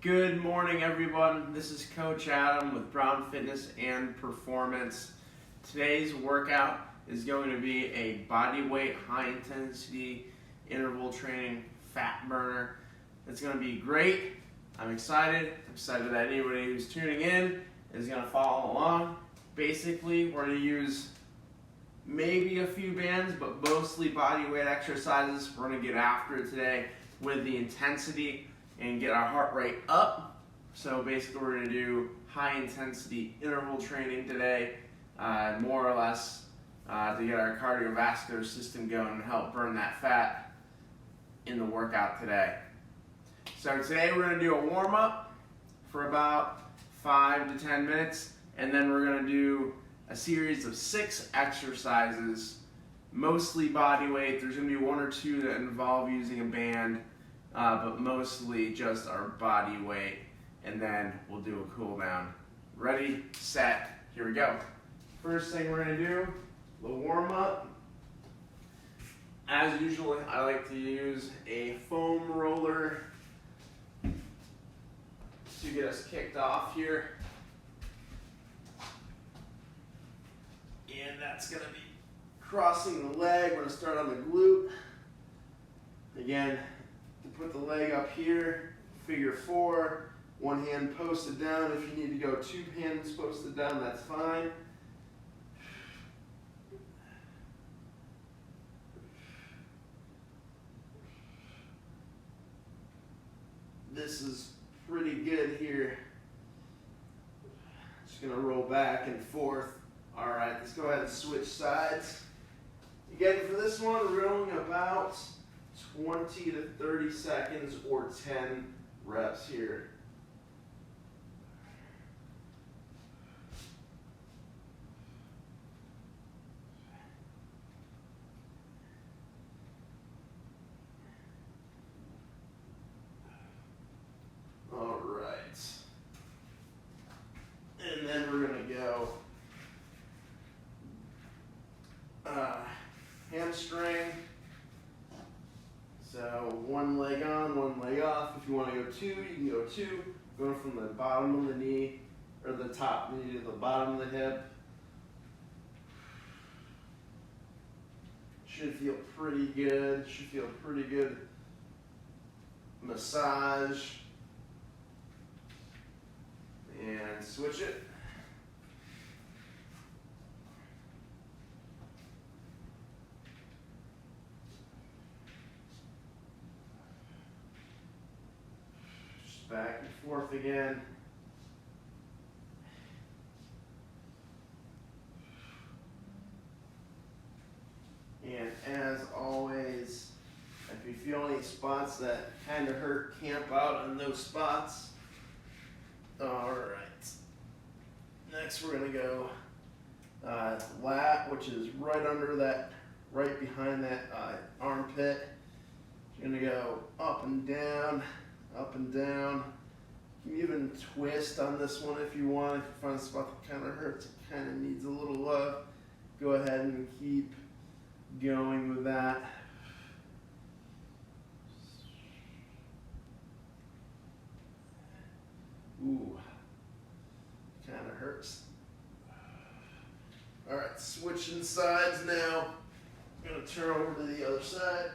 Good morning, everyone. This is Coach Adam with Brown Fitness and Performance. Today's workout is going to be a body weight, high intensity interval training fat burner. It's going to be great. I'm excited. I'm excited that anybody who's tuning in is going to follow along. Basically, we're going to use maybe a few bands, but mostly body weight exercises. We're going to get after it today with the intensity and get our heart rate up. So basically we're going to do high intensity interval training today, more or less to get our cardiovascular system going and help burn that fat in the workout today. So today we're going to do a warm-up for about 5 to 10 minutes, and then we're going to do a series of 6 exercises, mostly body weight. There's going to be 1 or 2 that involve using a band, but mostly just our body weight, and then we'll do a cool down. Ready, set, here we go. First thing we're going to do, a little warm up. As usual, I like to use a foam roller to get us kicked off here. And that's going to be crossing the leg. We're going to start on the glute. Again, put the leg up here, figure 4, one hand posted down. If you need to go 2 hands posted down, that's fine. This is pretty good here. Just gonna roll back and forth. All right, let's go ahead and switch sides. Again, for this one, we're rolling about 20 to 30 seconds or 10 reps here. All right. And then we're going to go hamstring. So 1 leg on, 1 leg off. If you want to go 2, you can go 2. Going from the bottom of the knee, or the top knee to the bottom of the hip. Should feel pretty good. Should feel pretty good massage. And switch it. Back and forth again. And as always, if you feel any spots that kind of hurt, camp out on those spots. All right. Next we're going to go lat, which is right under that, right behind that armpit. You're going to go up and down. Up and down. You can even twist on this one if you want. If you find a spot that kind of hurts, it kind of needs a little love, go ahead and keep going with that. Ooh, kind of hurts. All right, switching sides now. I'm going to turn over to the other side.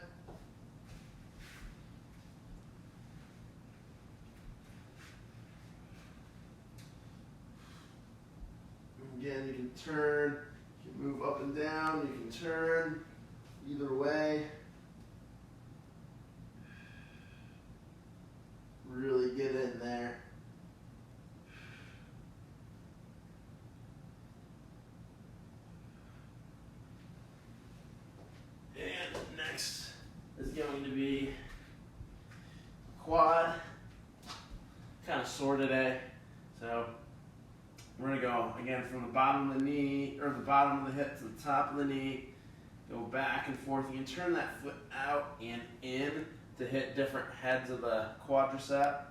Again, you can turn, you can move up and down, you can turn either way. Really get in there. And next is going to be quad. Kind of sore today, so we're going to go, again, from the bottom of the knee, or the bottom of the hip to the top of the knee. Go back and forth. You can turn that foot out and in to hit different heads of the quadricep.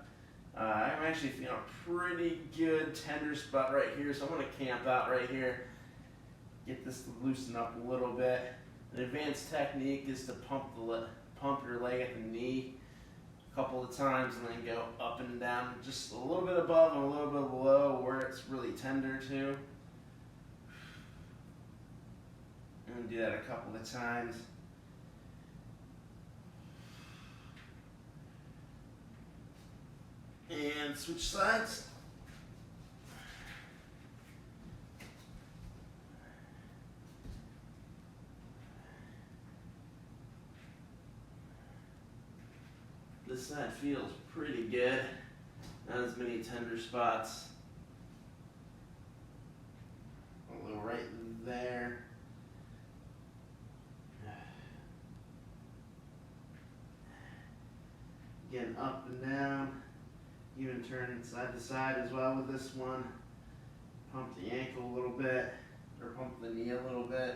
I'm actually feeling a pretty good tender spot right here, so I'm going to camp out right here. Get this to loosen up a little bit. An advanced technique is to pump your leg at the knee a couple of times and then go up and down, just a little bit above and a little bit below where it's really tender too. And do that a couple of times. And switch sides. This side feels pretty good. Not as many tender spots. A little right there. Getting up and down. Even turning side to side as well with this one. Pump the ankle a little bit, or pump the knee a little bit.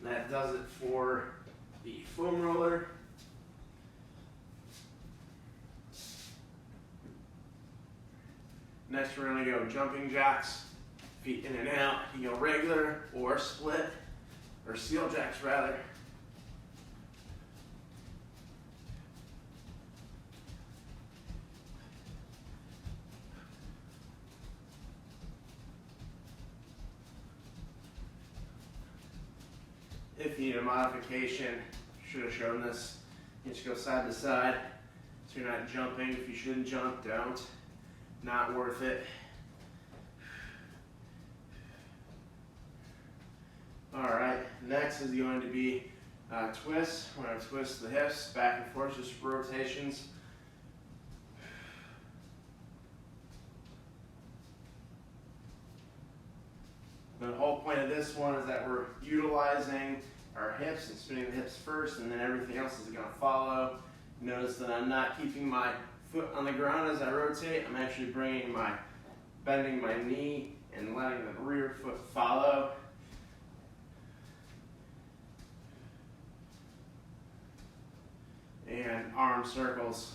That does it for the foam roller. Next we're going to go jumping jacks, feet in and out. You go regular or split, or seal jacks rather. If you need a modification, should have shown this. You just go side to side, so you're not jumping. If you shouldn't jump, don't. Not worth it. All right, next is going to be twists. We're going to twist the hips back and forth, just rotations. The whole point of this one is that we're utilizing our hips and spinning the hips first, and then everything else is going to follow. Notice that I'm not keeping my foot on the ground as I rotate. I'm actually bending my knee and letting the rear foot follow. And arm circles.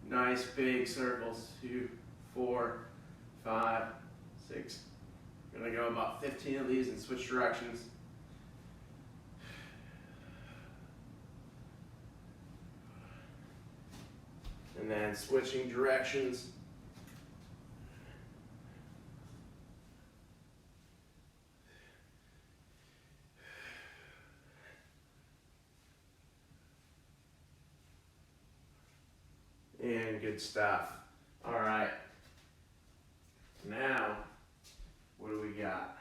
Nice big circles. 2, 4, 5, 6. I'm going to go about 15 of these and switch directions. And then switching directions. And good stuff. All right. Now, what do we got?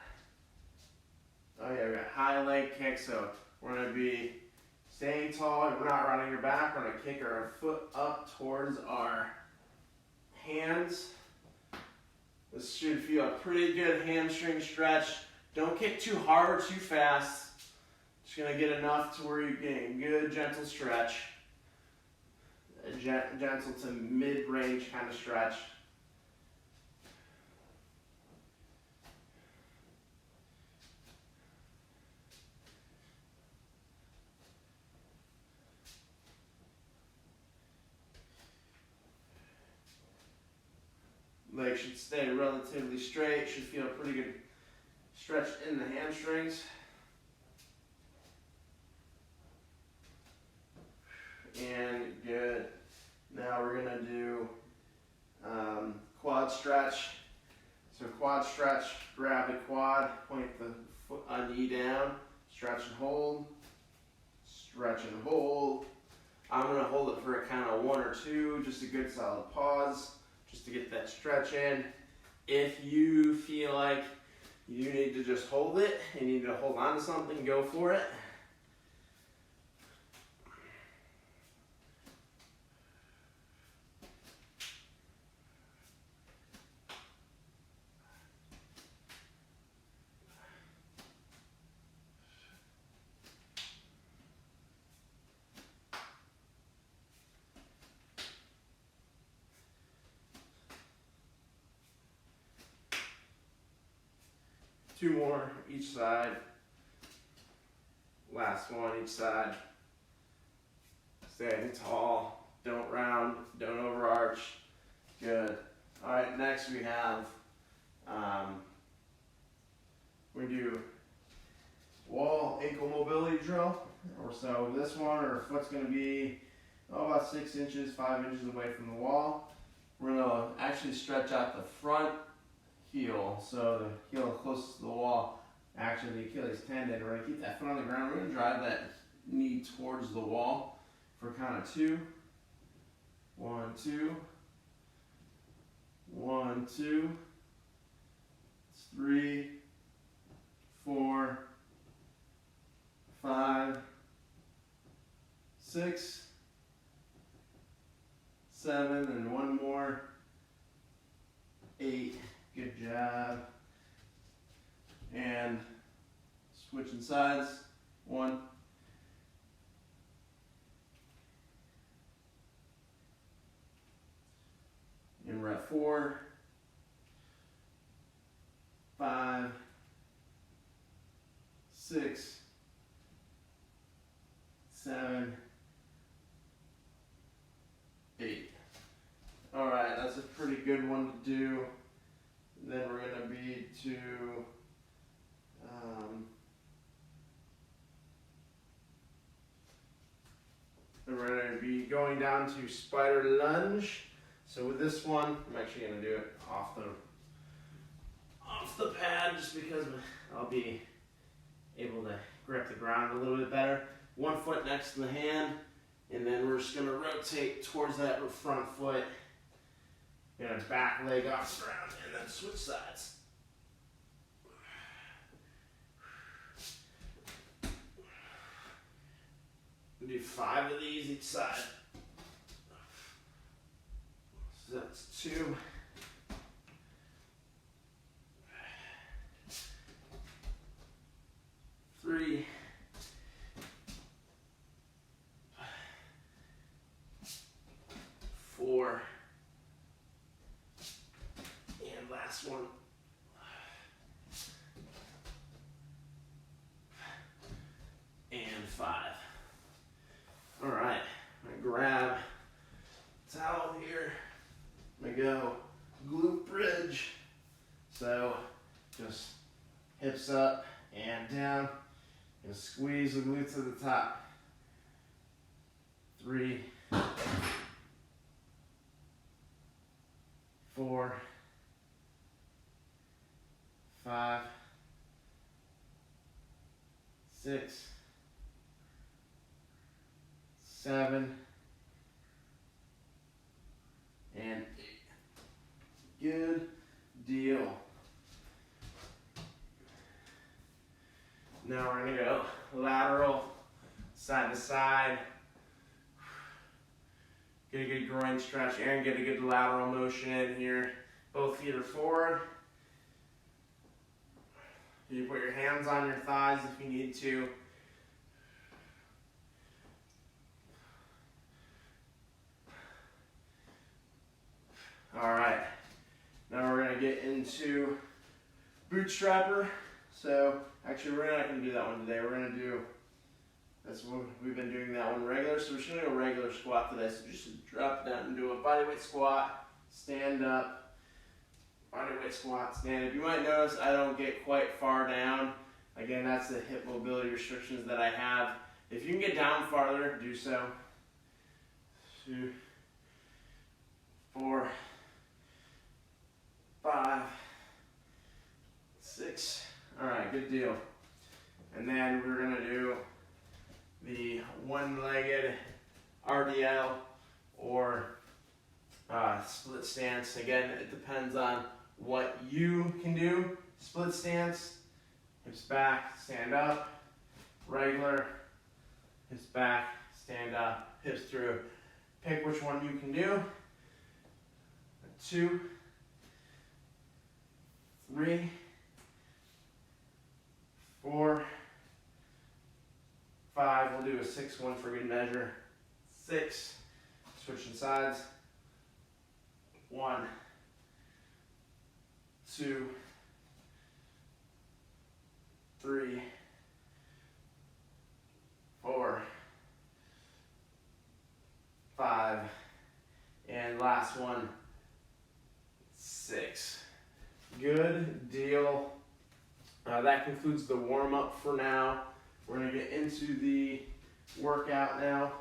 Oh yeah, we got high leg kick. So we're going to be staying tall. We're not running your back. We're going to kick our foot up towards our hands. This should feel a pretty good hamstring stretch. Don't kick too hard or too fast. Just going to get enough to where you're getting good, gentle stretch. A gentle to mid-range kind of stretch. Legs should stay relatively straight. Should feel a pretty good stretch in the hamstrings. And good. Now we're going to do quad stretch. So quad stretch, grab the quad, point the knee down, stretch and hold, stretch and hold. I'm going to hold it for a count of 1 or 2, just a good solid pause, just to get that stretch in. If you feel like you need to just hold it, and you need to hold on to something, go for it. Two more each side. Last one each side. Standing tall, don't round, don't overarch. Good. All right, next we have, we do wall ankle mobility drill. Or so this one, our foot's gonna be about 6 inches, 5 inches away from the wall. We're gonna actually stretch out the front heel, so the heel closest to the wall, actually the Achilles tendon. We're gonna keep that foot on the ground. We're gonna drive that knee towards the wall for kind of 2. 1, 2. 1, 2. 3, 4, 5, 6, 7, and one more. 8. Good job. And switching sides. 1. And we're at 4, 5, 6, 7, 8. All right, that's a pretty good one to do. Then we're going to be to we're going to be going down to spider lunge. So with this one, I'm actually going to do it off the pad just because I'll be able to grip the ground a little bit better. One foot next to the hand, and then we're just going to rotate towards that front foot. Gonna back leg off around and then switch sides. We'll do 5 of these each side. So that's 2. 3. 4. And last one. And 5. All right, I'm gonna grab a towel here. I'm gonna go glute bridge. So just hips up and down. And squeeze the glutes to the top. 3, 4, 5, 6, 7, and 8. Good deal. Now we're going to go lateral, side to side. Get a good groin stretch and get a good lateral motion in here. Both feet are forward. You put your hands on your thighs if you need to. All right, now we're gonna get into bootstrapper. So actually we're not gonna do that one today. We're gonna do, that's what we've been doing that one regular. So we're just gonna go regular squat today. So just drop down and do a bodyweight squat, stand up, bodyweight squat, stand up. You might notice I don't get quite far down. Again, that's the hip mobility restrictions that I have. If you can get down farther, do so. 2, 4, 5, 6. All right, good deal. And then we're gonna do the one-legged RDL or split stance. Again, it depends on what you can do. Split stance, hips back, stand up. Regular, hips back, stand up, hips through. Pick which one you can do. 2, 3, 4, 5. We'll do a 6 one for good measure. 6. Switching sides. 1, 2, 3, 4, 5, and last one, 6. Good deal. That concludes the warm-up for now. We're going to get into the workout now.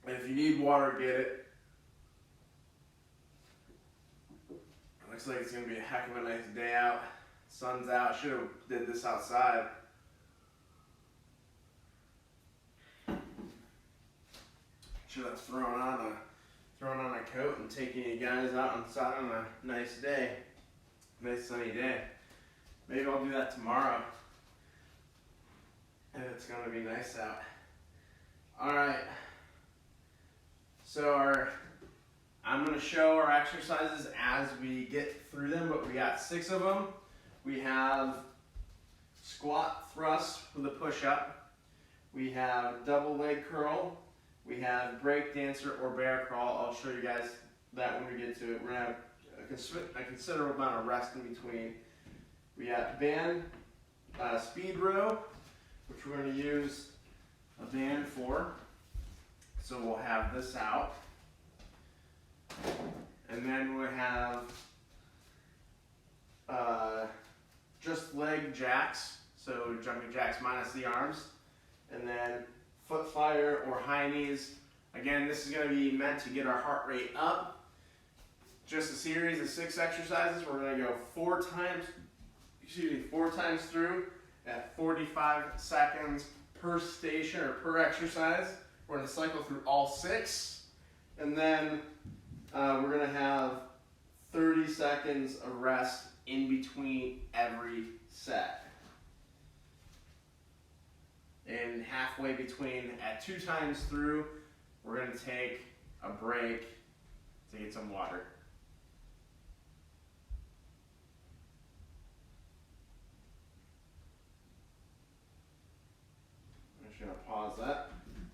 And if you need water, get it. Looks like it's going to be a heck of a nice day out. Sun's out. Should have did this outside. Should have thrown on a coat and taken you guys out outside on a nice day. Nice sunny day. Maybe I'll do that tomorrow if it's going to be nice out. Alright. So I'm going to show our exercises as we get through them, but we got 6 of them. We have squat thrust with a push-up. We have double leg curl. We have break dancer or bear crawl. I'll show you guys that when we get to it. We're going to have a considerable amount of rest in between. We have band speed row, which we're going to use a band for. So we'll have this out. And then we'll have just leg jacks, so jumping jacks minus the arms. And then foot fire or high knees. Again, this is going to be meant to get our heart rate up. Just a series of 6 exercises. We're going to go 4 times through at 45 seconds per station or per exercise. We're going to cycle through all 6, and then we're going to have 30 seconds of rest in between every set. And halfway between, at 2 times through, we're going to take a break to get some water. I'm just going to pause that.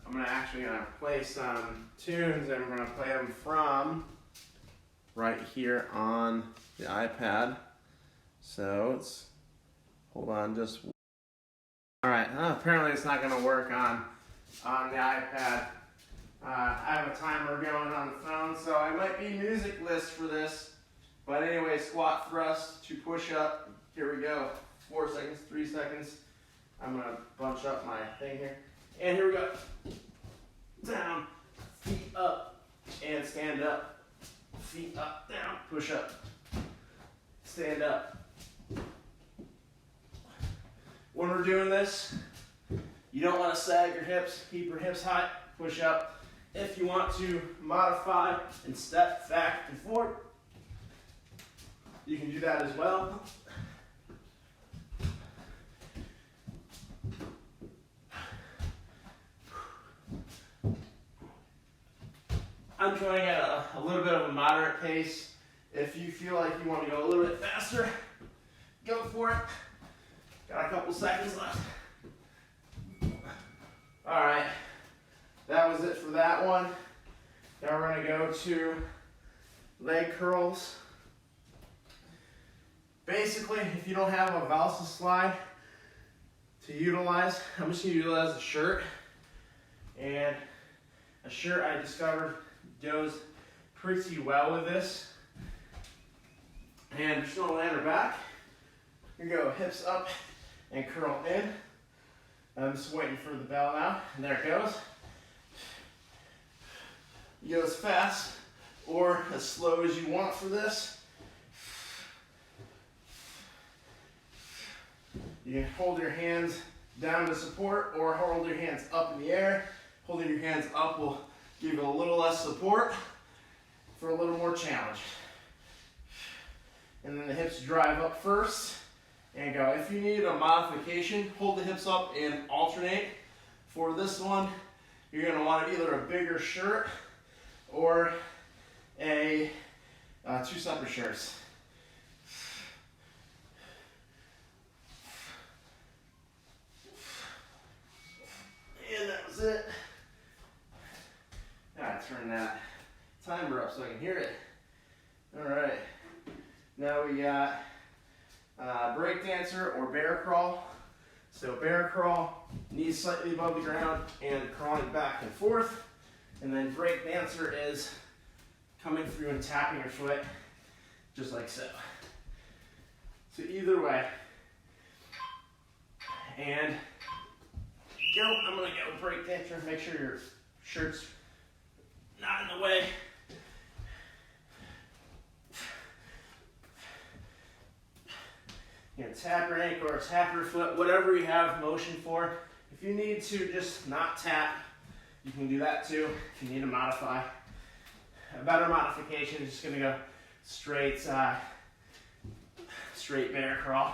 I'm actually going to play some tunes, and we're going to play them from right here on the iPad. So it's, hold on just. All right, apparently it's not going to work on the iPad. I have a timer going on the phone, so I might be music list for this. But anyway, squat thrust to push up. Here we go. 4 seconds, 3 seconds. I'm going to bunch up my thing here. And here we go. Down, feet up, and stand up. Feet up, down, push up. Stand up. When we're doing this, you don't want to sag your hips. Keep your hips high, push up. If you want to modify and step back and forth, you can do that as well. I'm going at a little bit of a moderate pace. If you feel like you want to go a little bit faster, go for it. Got a couple seconds left. All right, that was it for that one. Now we're going to go to leg curls. Basically, if you don't have a Valsa slide to utilize, I'm just going to utilize a shirt. And a shirt I discovered goes pretty well with this. And just going to land her back. You go hips up and curl in. I'm just waiting for the bell now. And there it goes. You go as fast or as slow as you want for this. You can hold your hands down to support or hold your hands up in the air. Holding your hands up will give you a little less support for a little more challenge. And then the hips drive up first and go. If you need a modification, hold the hips up and alternate. For this one, you're going to want either a bigger shirt or a 2 separate shirts. And that was it. Now turn that timer up so I can hear it. All right. Now we got break dancer or bear crawl. So bear crawl, knees slightly above the ground and crawling back and forth. And then break dancer is coming through and tapping your foot just like so. So either way. And go, I'm gonna go break dancer, make sure your shirt's not in the way. You know, tap your ankle or tap your foot, whatever you have motion for. If you need to just not tap, you can do that too. If you need to modify. A better modification is just gonna go straight bear crawl.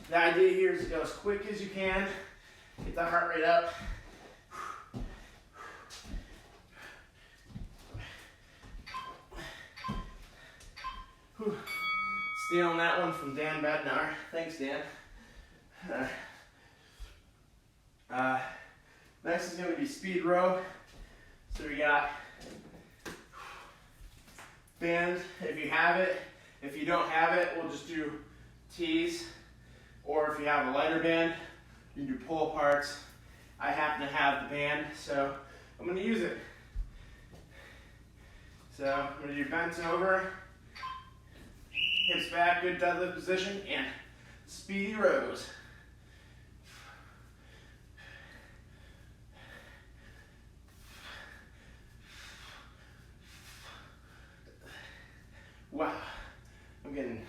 The idea here is to go as quick as you can, get the heart rate up. Stealing that one from Dan Bednar. Thanks, Dan. Next is going to be speed row. So we got band if you have it. If you don't have it, we'll just do T's. Or if you have a lighter band, you can do pull aparts. I happen to have the band, so I'm going to use it. So I'm going to do bent over, hips back, good deadlift position, and speedy rows. Wow, I'm getting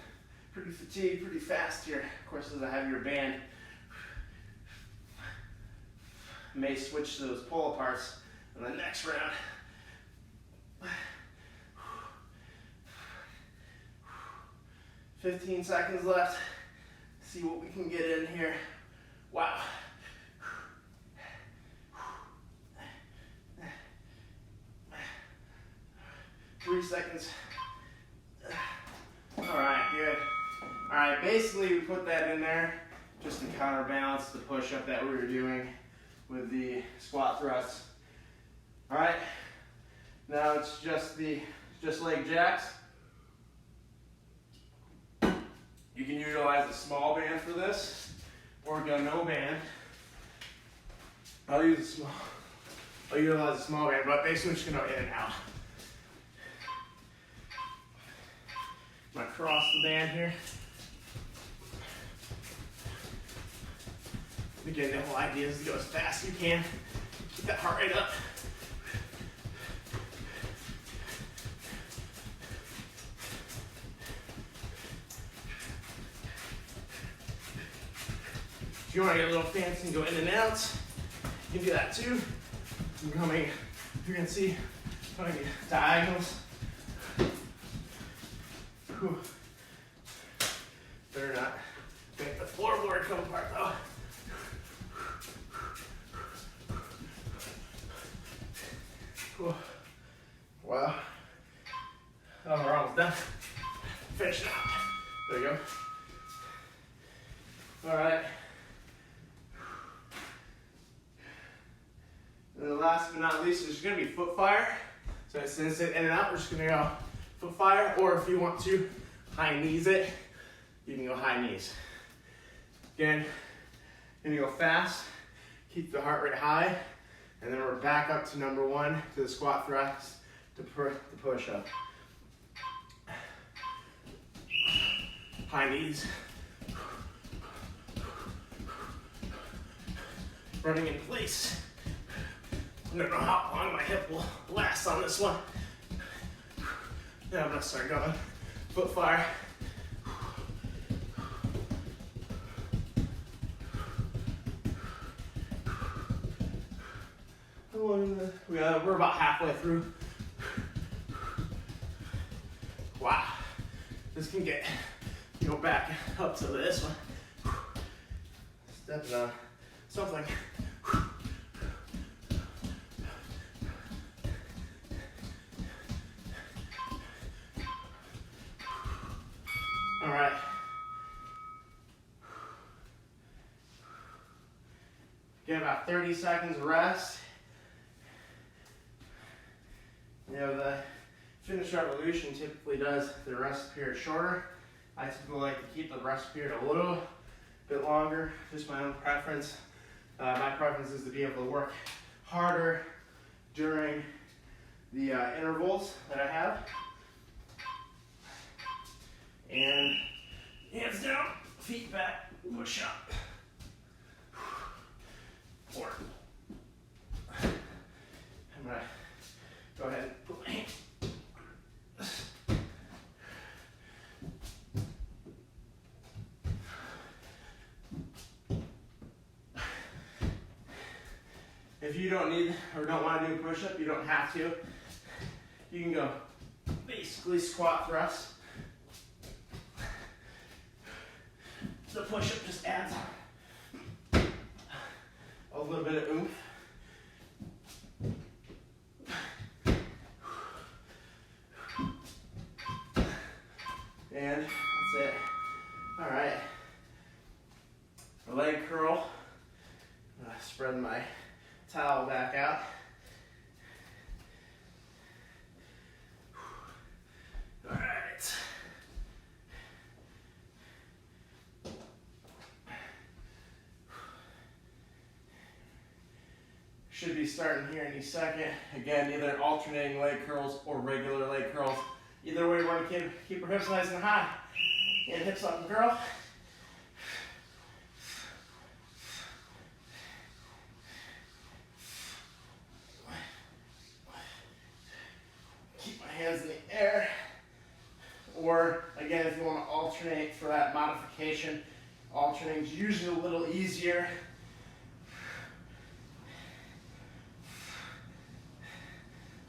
pretty fatigued, pretty fast here. Of course, as I have your band, may switch to those pull aparts in the next round. 15 seconds left. See what we can get in here. Wow. 3 seconds. All right, good. All right, basically we put that in there just to counterbalance the push-up that we were doing with the squat thrusts. All right, now it's just leg jacks. You can utilize a small band for this, or go no band. I'll utilize a small band, but basically we're just gonna go in and out. I'm gonna cross the band here. Again, the whole idea is to go as fast as you can. Keep that heart rate up. If you want to get a little fancy and go in and out, you can do that too. You're gonna see coming diagonals. Whew. Better not make the floorboard come apart though. Whew. Wow. Oh, we're almost done. Finish it up. There you go. All right. And the last but not least is going to be foot fire. So since it's in and out, we're just going to go foot fire, or if you want to high knees it, you can go high knees. Again, you're going to go fast, keep the heart rate high, and then we're back up to number one, to the squat thrust, to the push up. High knees. Running in place. I don't know how long my hip will last on this one. Now I'm gonna start going. Foot fire. We're about halfway through. Wow. This can get, go back up to this one. Stepping on something. All right. Get about 30 seconds rest. the finish revolution typically does the rest period shorter. I typically like to keep the rest period a little bit longer, just my own preference. My preference is to be able to work harder during the intervals that I have. And hands down, feet back, push up. Or I'm gonna go ahead and put my hands. If you don't need or don't want to do a push-up, you don't have to. You can go basically squat thrust. The push-up just adds a little bit of oomph. And that's it. All right. A leg curl. Spread my towel back out. All right. Should be starting here any second. Again, either alternating leg curls or regular leg curls. Either way, we're going to keep our hips nice and high. And hips up and curl. Keep my hands in the air. Or, again, if you want to alternate for that modification, alternating is usually a little easier.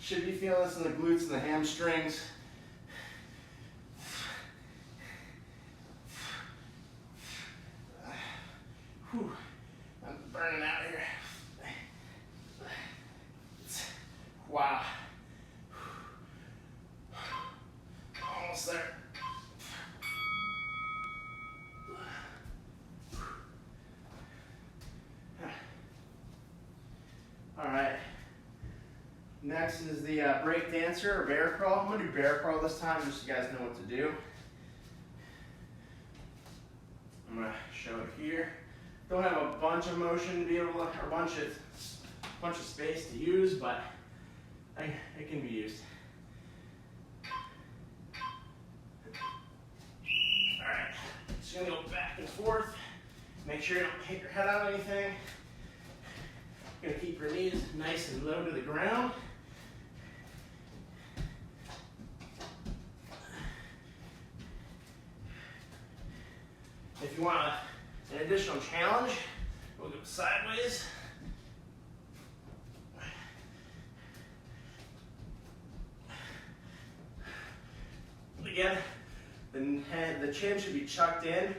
Should be feeling this in the glutes and the hamstrings. Whew. I'm burning out here. Wow. Almost there. All right. Next is the break dancer or bear crawl. I'm going to do bear crawl this time just so you guys know what to do. I'm going to show it here. Don't have a bunch of motion to be able to, or a bunch of space to use, but it can be used. All right, just going to go back and forth. Make sure you don't hit your head on anything. You're going to keep your knees nice and low to the ground. If you want an additional challenge, we'll go sideways. Again, the chin should be chucked in,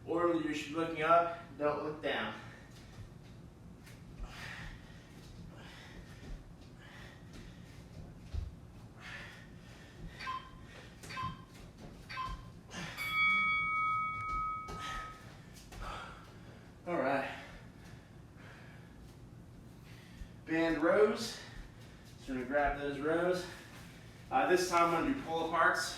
or you should be looking up, don't look down. All right. Band rows. So we're going to grab those rows. This time I'm going to do pull-aparts.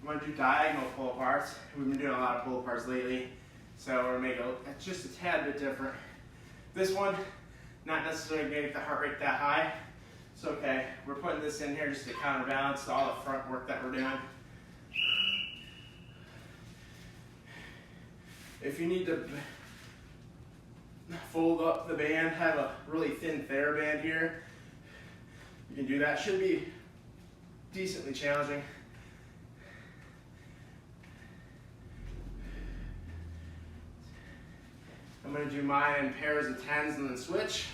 I'm going to do diagonal pull-aparts. We've been doing a lot of pull-aparts lately, so we're going to make it just a tad bit different. This one, not necessarily going to get the heart rate that high. It's okay. We're putting this in here just to counterbalance all the front work that we're doing. If you need to fold up the band, have a really thin TheraBand here, you can do that. Should be decently challenging. I'm going to do mine in pairs of 10s and then switch.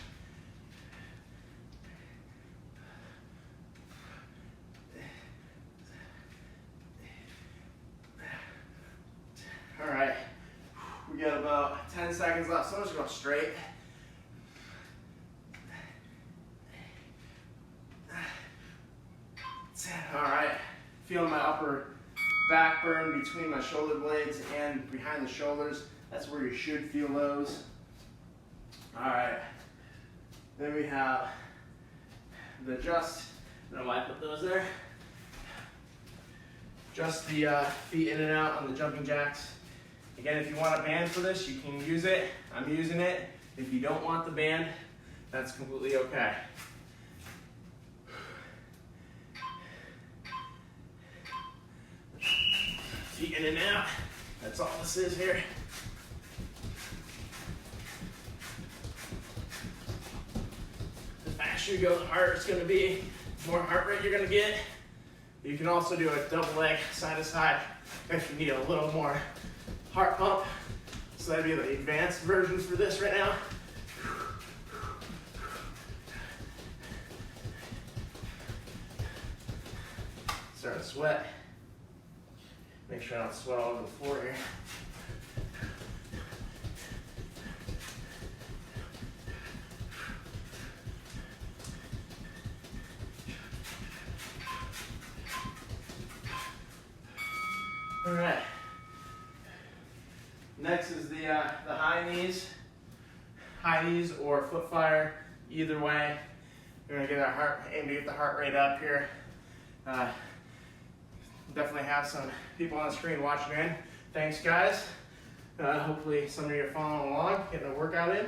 All right. We got about 10 seconds left, so I'm just going straight. All right, feeling my upper back burn between my shoulder blades and behind the shoulders. That's where you should feel those. All right, then we have the adjust. I don't know why I put those there. Just the feet in and out on the jumping jacks. Again, if you want a band for this, you can use it. I'm using it. If you don't want the band, that's completely okay. Feet in and out. That's all this is here. The faster you go, the harder it's going to be. The more heart rate you're going to get. You can also do a double leg side to side if you need a little more heart pump. So that'd be the advanced version for this right now. Starting to sweat. Make sure I don't sweat all over the floor here. All right. Next is the high knees. High knees or foot fire, either way. We're gonna get aim to get the heart rate up here. Definitely have some people on the screen watching in. Thanks, guys. Hopefully some of you are following along, getting a workout in.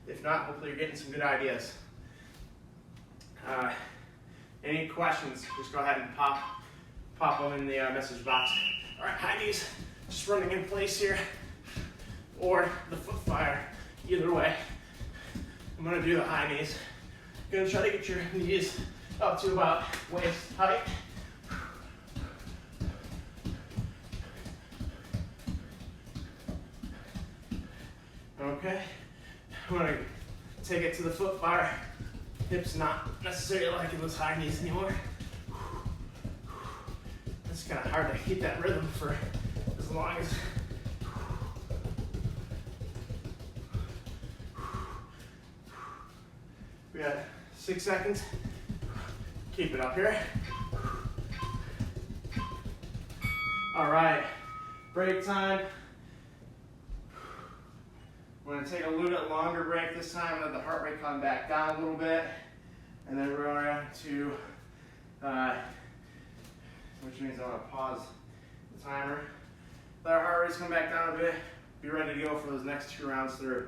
If not, hopefully you're getting some good ideas. Any questions, just go ahead and pop them in the message box. All right, high knees, just running in place here, or the foot fire, either way. I'm gonna do the high knees. You're gonna try to get your knees up to about waist height. Okay, I'm gonna take it to the foot fire. Hips not necessarily liking those high knees anymore. It's kind of hard to keep that rhythm for as long as. We got 6 seconds. Keep it up here. All right, break time. We're gonna take a little bit longer break this time, let the heart rate come back down a little bit, and then we're going to, which means I'm gonna pause the timer. Let our heart rates come back down a bit, be ready to go for those next 2 rounds through.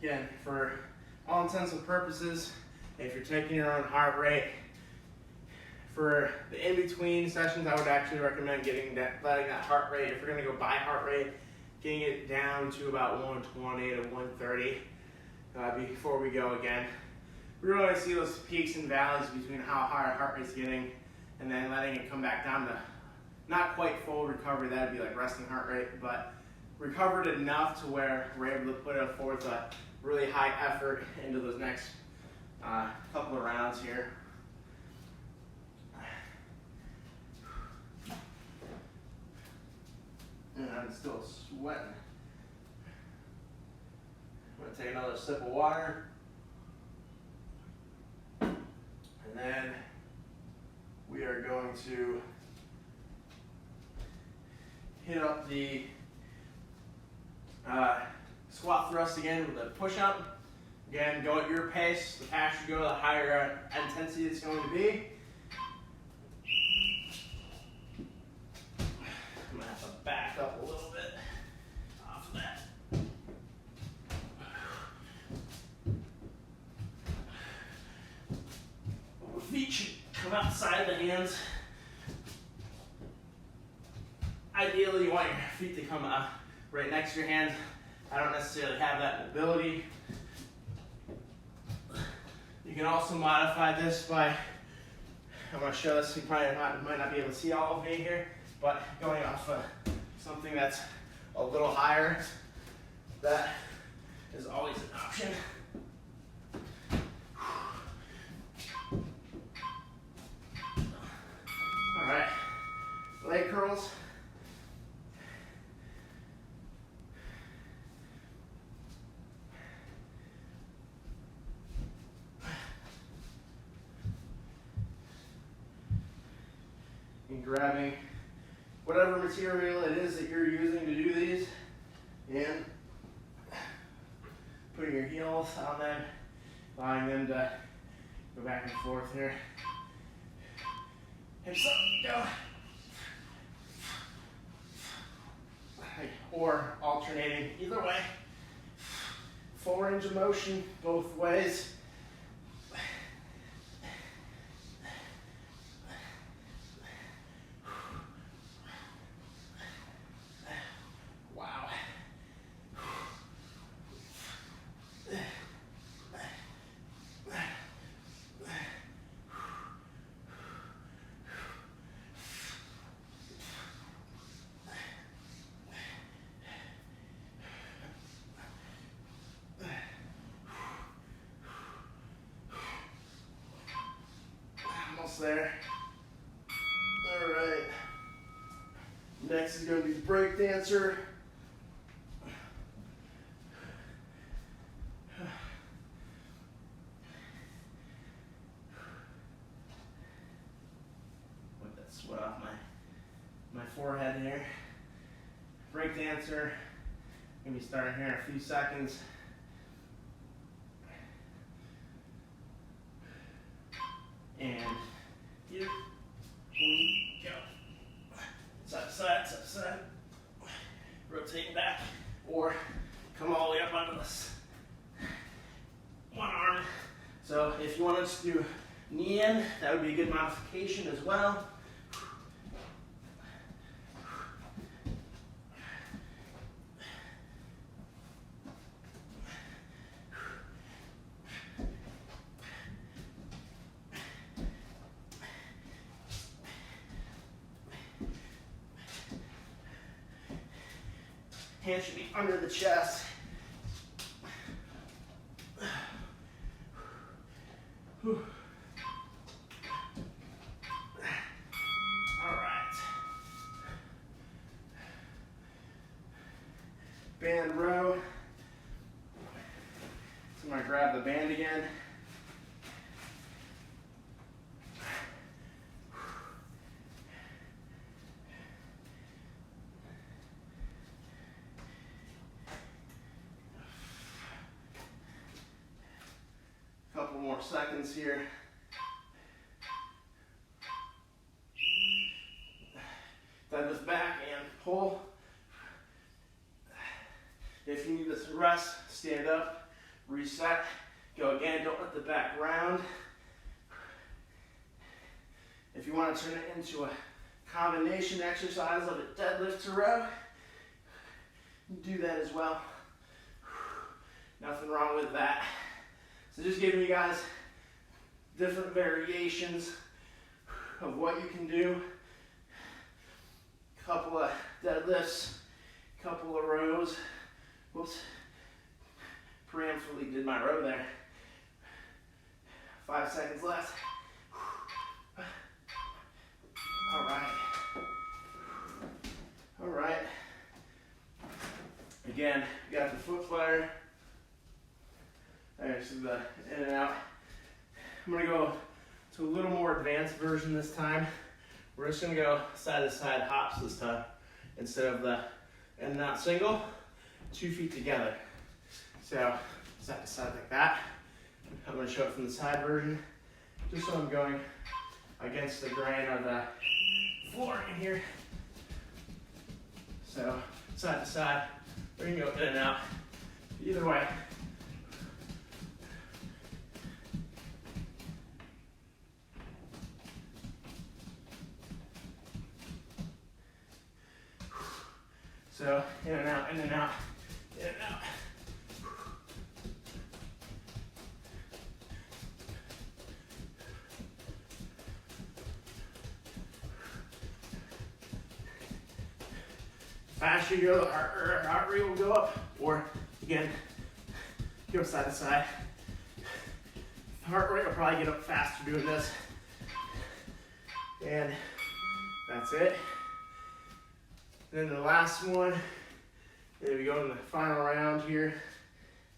Again, for all intents and purposes, if you're taking your own heart rate, for the in-between sessions, I would actually recommend letting that heart rate, if we're gonna go by heart rate, getting it down to about 120 to 130 before we go again. We really want to see those peaks and valleys between how high our heart rate's getting and then letting it come back down to not quite full recovery, that'd be like resting heart rate, but recovered enough to where we're able to put forth a really high effort into those next couple of rounds here. And I'm still sweating. I'm gonna take another sip of water. And then we are going to hit up the squat thrust again with a push-up. Again, go at your pace. The faster you go, the higher intensity it's going to be. I'm gonna have to back up a little bit off of that. Feet should come outside of the hands. Ideally, you want your feet to come right next to your hands. I don't necessarily have that mobility. You can also modify this by, I'm going to show this, you probably might not be able to see all of me here, but going off of something that's a little higher, that is always an option. All right, leg curls. grabbing whatever material it is that you're using to do these, and putting your heels on them, allowing them to go back and forth here. Hips up, go. Or alternating, either way. Full range of motion both ways. Wow. Almost there. All right. Next is going to be break dancer. Wipe that sweat off my forehead here. Break dancer. Gonna be starting here in a few seconds. And here we go. Side to side, side to side. Rotating back, or come all the way up onto this one arm. So if you want to just do knee in, that would be a good modification as well. Hands should be under the chest. All right. Band row. So I'm going to grab the band again. Couple more seconds here. Deadlift back and pull. If you need this rest, stand up, reset, go again. Don't let the back round. If you want to turn it into a combination exercise of a deadlift to row, do that as well. Nothing wrong with that. So just giving you guys different variations of what you can do. Couple of deadlifts, couple of rows. Whoops, preemptively did my row there. 5 seconds left. All right. All right. Again, you got the foot flare. Alright, so the in and out. I'm going to go to a little more advanced version this time. We're just going to go side to side hops this time. Instead of the in and out single, 2 feet together. So side to side like that. I'm going to show it from the side version, just so I'm going against the grain of the floor in here. So side to side, we can go in and out. Either way. So in and out, in and out, in and out. Faster you go, the heart rate will go up. Or again, go side to side. Heart rate will probably get up faster doing this. And that's it. And then the last one, and we go in the final round here,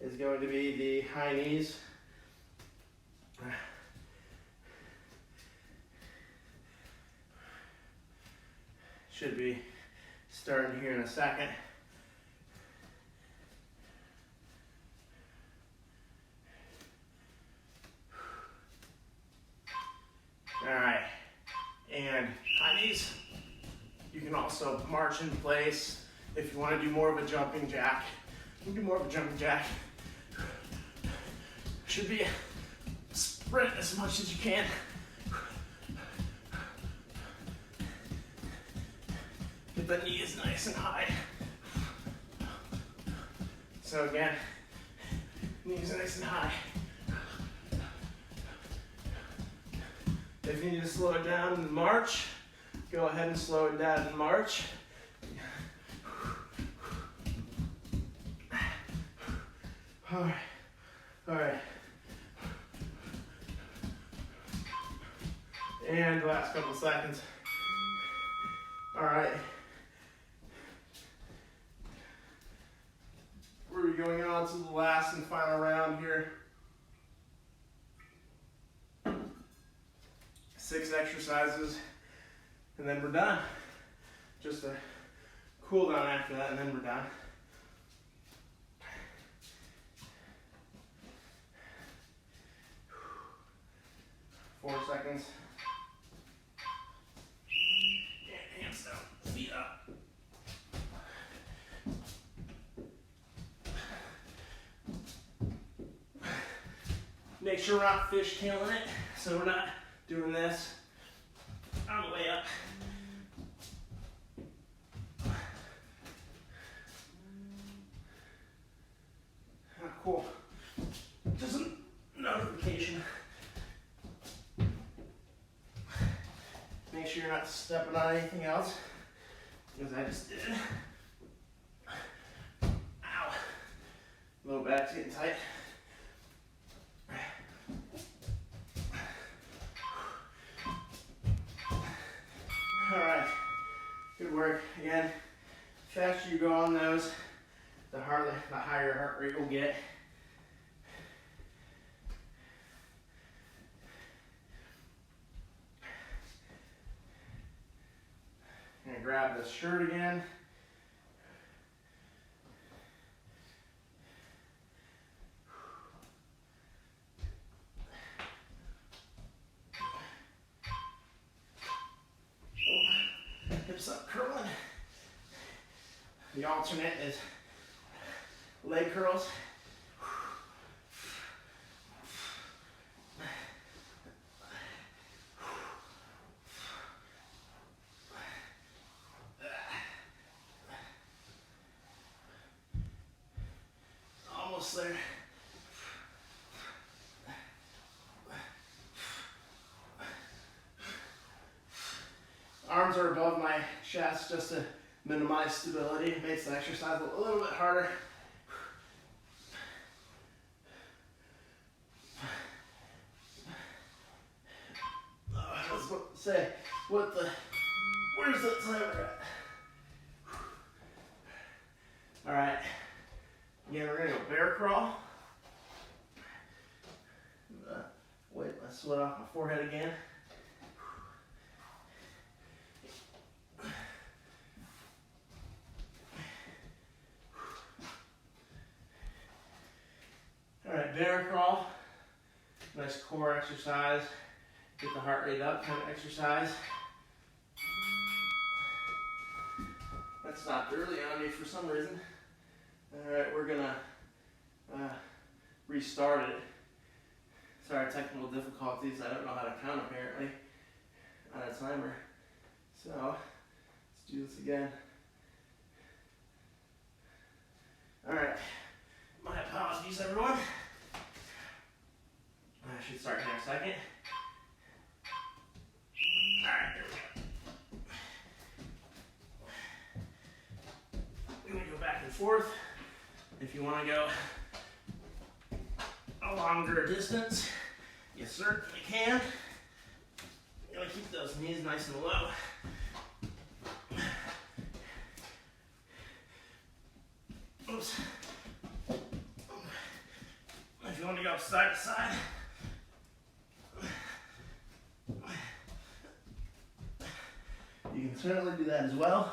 is going to be the high knees. Should be starting here in a second. All right, and on these, you can also march in place. If you want to do more of a jumping jack, you can do more of a jumping jack. Should be a sprint as much as you can. Get the knees nice and high. So again, knees nice and high. If you need to slow it down and march, go ahead and slow it down and march. All right, all right. And last couple seconds. All right. We're going on to the last and final round here. 6 exercises, and then we're done. Just a cool down after that, and then we're done. Four seconds. And hands down, feet up. Make sure we're not fishtailing it, so we're not doing this on the way up. Oh, cool. Just a notification. Make sure you're not stepping on anything else, because I just did. Ow. Low back's getting tight. All right, good work. Again, the faster you go on those, the higher your heart rate will get. I'm gonna grab this shirt again. Hips up, curling. The alternate is leg curls. Almost there. Arms are above my chest just to minimize stability. It makes the exercise a little bit harder. I was about to say, where's the timer at? All right, again, we're gonna go bear crawl. Wipe my sweat off my forehead again. All right, bear crawl, nice core exercise, get the heart rate up kind of exercise. That stopped early on me for some reason. All right, we're gonna restart it. Sorry, technical difficulties. I don't know how to count apparently on a timer. So let's do this again. All right, my apologies everyone. I should start here in a second. All right, here we go. We're gonna go back and forth. If you want to go a longer distance, you certainly can. You gotta keep those knees nice and low. Oops. If you want to go side to side, you can can certainly do that as well.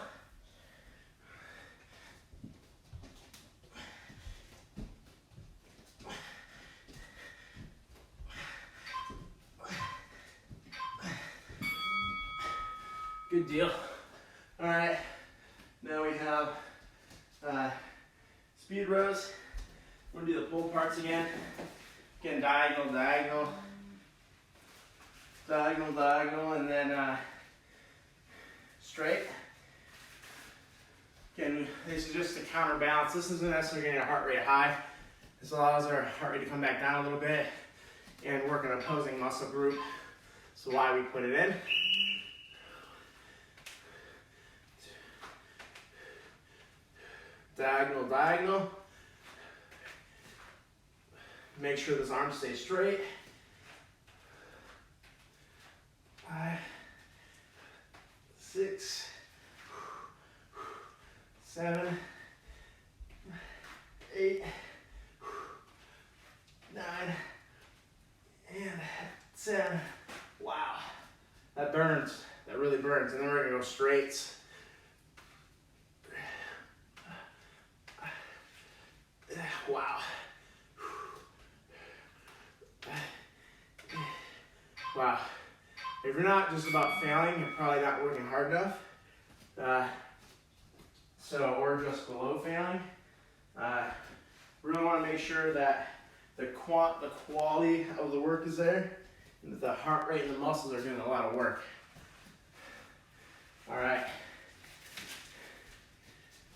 Good deal. All right, now we have speed rows. We're gonna do the pull parts again. Again, diagonal, diagonal, diagonal, diagonal, and then straight. Again, this is just to counterbalance. This isn't necessarily getting our heart rate high. This allows our heart rate to come back down a little bit and work an opposing muscle group. So why we put it in. Diagonal, diagonal. Make sure this arm stays straight. 5, 6, 7, 8, 9, and 10. Wow, that burns. That really burns. And then we're gonna go straights. Wow. Wow. If you're not just about failing, you're probably not working hard enough. Or just below failing. Really want to make sure that the quality of the work is there, and that the heart rate and the muscles are doing a lot of work. All right.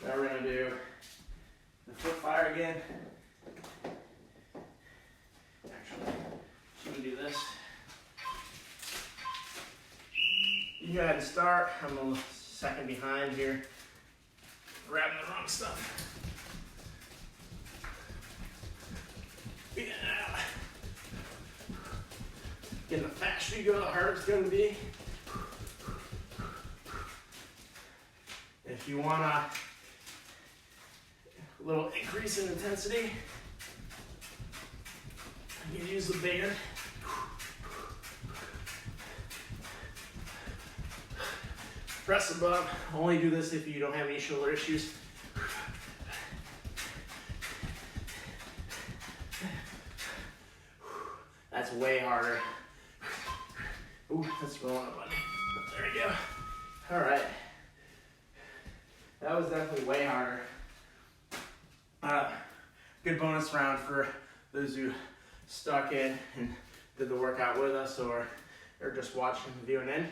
Now we're going to do the foot fire again. Actually, I'm going to do this. You can go ahead and start. I'm a little second behind here. Grabbing the wrong stuff. Yeah. Again, the faster you go, the harder it's going to be. If you want a little increase in intensity, you can use the band. Press above. Only do this if you don't have any shoulder issues. That's way harder. Ooh, that's rolling up on me. There we go. All right. That was definitely way harder. Good bonus round for those who stuck in and did the workout with us or just watching the viewing in.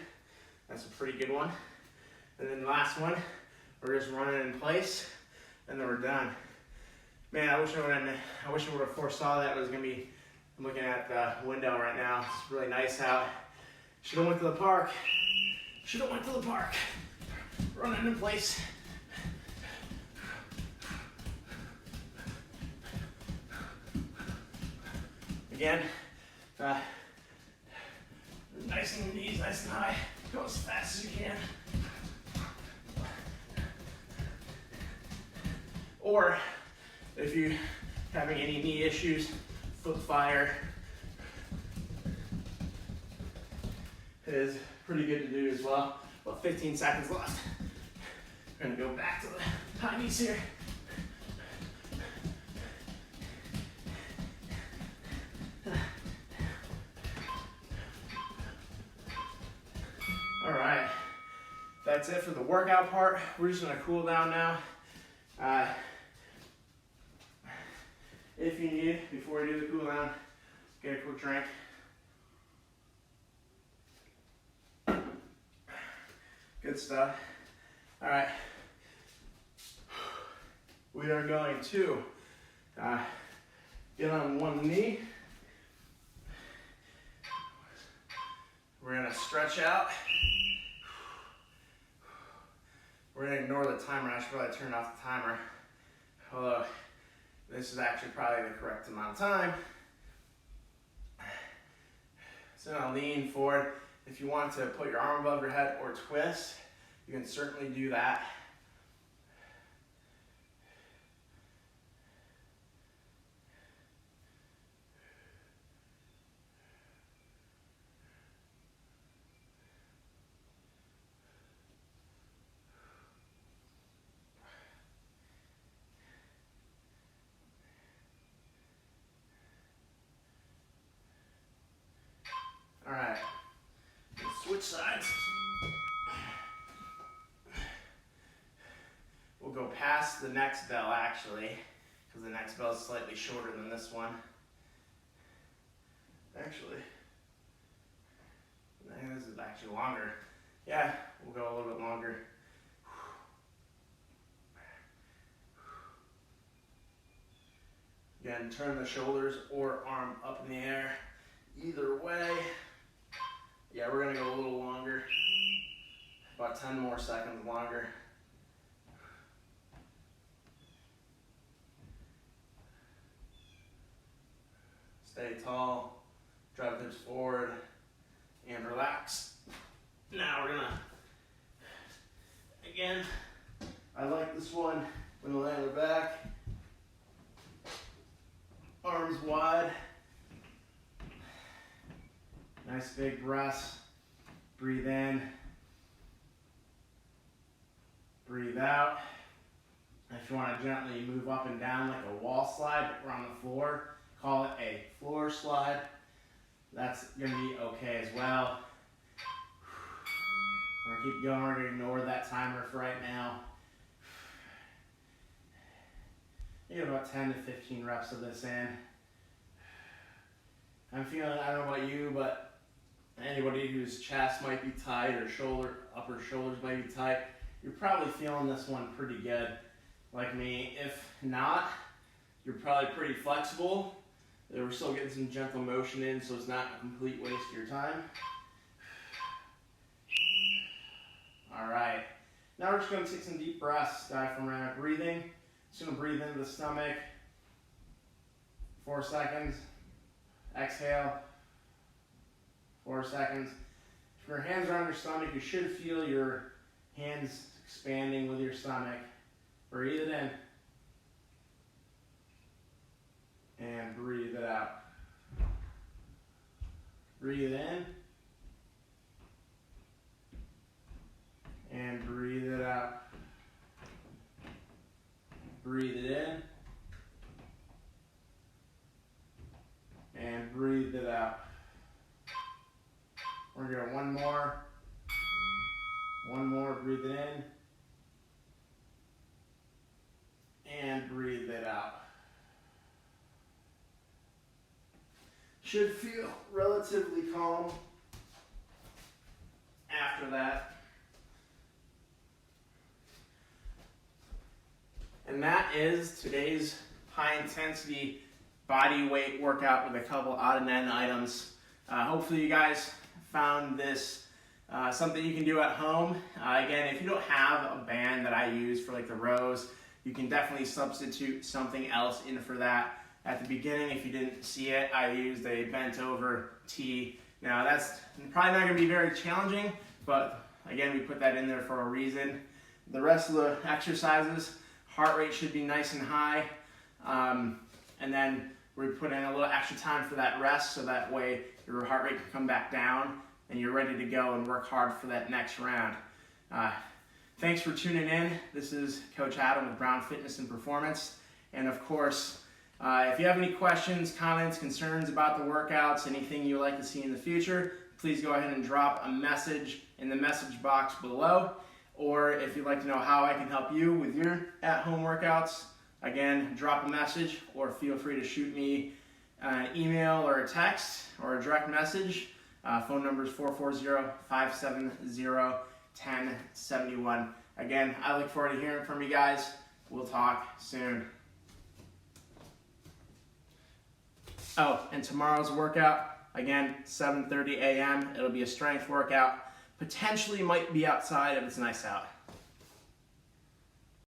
That's a pretty good one. And then the last one, we're just running in place, and then we're done. Man, I wish I would have foresaw that. I was gonna be looking at the window right now. It's really nice out. Should have went to the park. Should have went to the park. Running in place. Again, nice and knees, nice and high. Go as fast as you can. Or if you're having any knee issues, foot fire is pretty good to do as well. About 15 seconds left. We're gonna go back to the high knees here. All right, that's it for the workout part. We're just gonna cool down now. If you need, before we do the cool down, get a quick drink. Good stuff. All right. We are going to get on one knee. We're gonna stretch out. We're gonna ignore the timer. I should probably turn off the timer. Although this is actually probably the correct amount of time. So now lean forward. If you want to put your arm above your head or twist, you can certainly do that. sides. We'll go past the next bell actually, because the next bell is slightly shorter than this one. Actually, this is actually longer. Yeah, we'll go a little bit longer. Again, turn the shoulders or arm up in the air. Either way. Yeah, we're gonna go a little longer. About 10 more seconds longer. Stay tall, drive the hips forward, and relax. Now we're gonna, again, I like this one. We're gonna lay on the back. Arms wide. Nice big breaths. Breathe in. Breathe out. If you want to gently move up and down like a wall slide or on the floor, call it a floor slide. That's going to be okay as well. We're going to keep going. We're going to ignore that timer for right now. You get about 10 to 15 reps of this in. I'm feeling, I don't know about you, but anybody whose chest might be tight or upper shoulders might be tight, you're probably feeling this one pretty good, like me. If not, you're probably pretty flexible. We're still getting some gentle motion in, so it's not a complete waste of your time. All right, now we're just going to take some deep breaths, diaphragmatic breathing. Just going to breathe into the stomach, 4 seconds. Exhale, 4 seconds. If your hands are on your stomach, you should feel your hands expanding with your stomach. Breathe it in. And breathe it out. Breathe it in. And breathe it out. Breathe it in. And breathe it out. We're going to go one more. One more, breathe it in. And breathe it out. Should feel relatively calm after that. And that is today's high intensity body weight workout with a couple odd and end items. Hopefully you guys found this something you can do at home. Again, if you don't have a band that I use for like the rows, you can definitely substitute something else in for that. At the beginning, if you didn't see it, I used a bent over T. Now that's probably not going to be very challenging, but again, we put that in there for a reason. The rest of the exercises, heart rate should be nice and high. And then we put in a little extra time for that rest, so that way your heart rate can come back down and you're ready to go and work hard for that next round. Thanks for tuning in. This is Coach Adam with Brown Fitness and Performance. And of course, if you have any questions, comments, concerns about the workouts, anything you'd like to see in the future, please go ahead and drop a message in the message box below. Or if you'd like to know how I can help you with your at-home workouts, again, drop a message or feel free to shoot me an email or a text or a direct message. Phone number is 440-570-1071. Again, I look forward to hearing from you guys. We'll talk soon. Oh, and tomorrow's workout, again, 7:30 a.m. It'll be a strength workout. Potentially might be outside if it's nice out.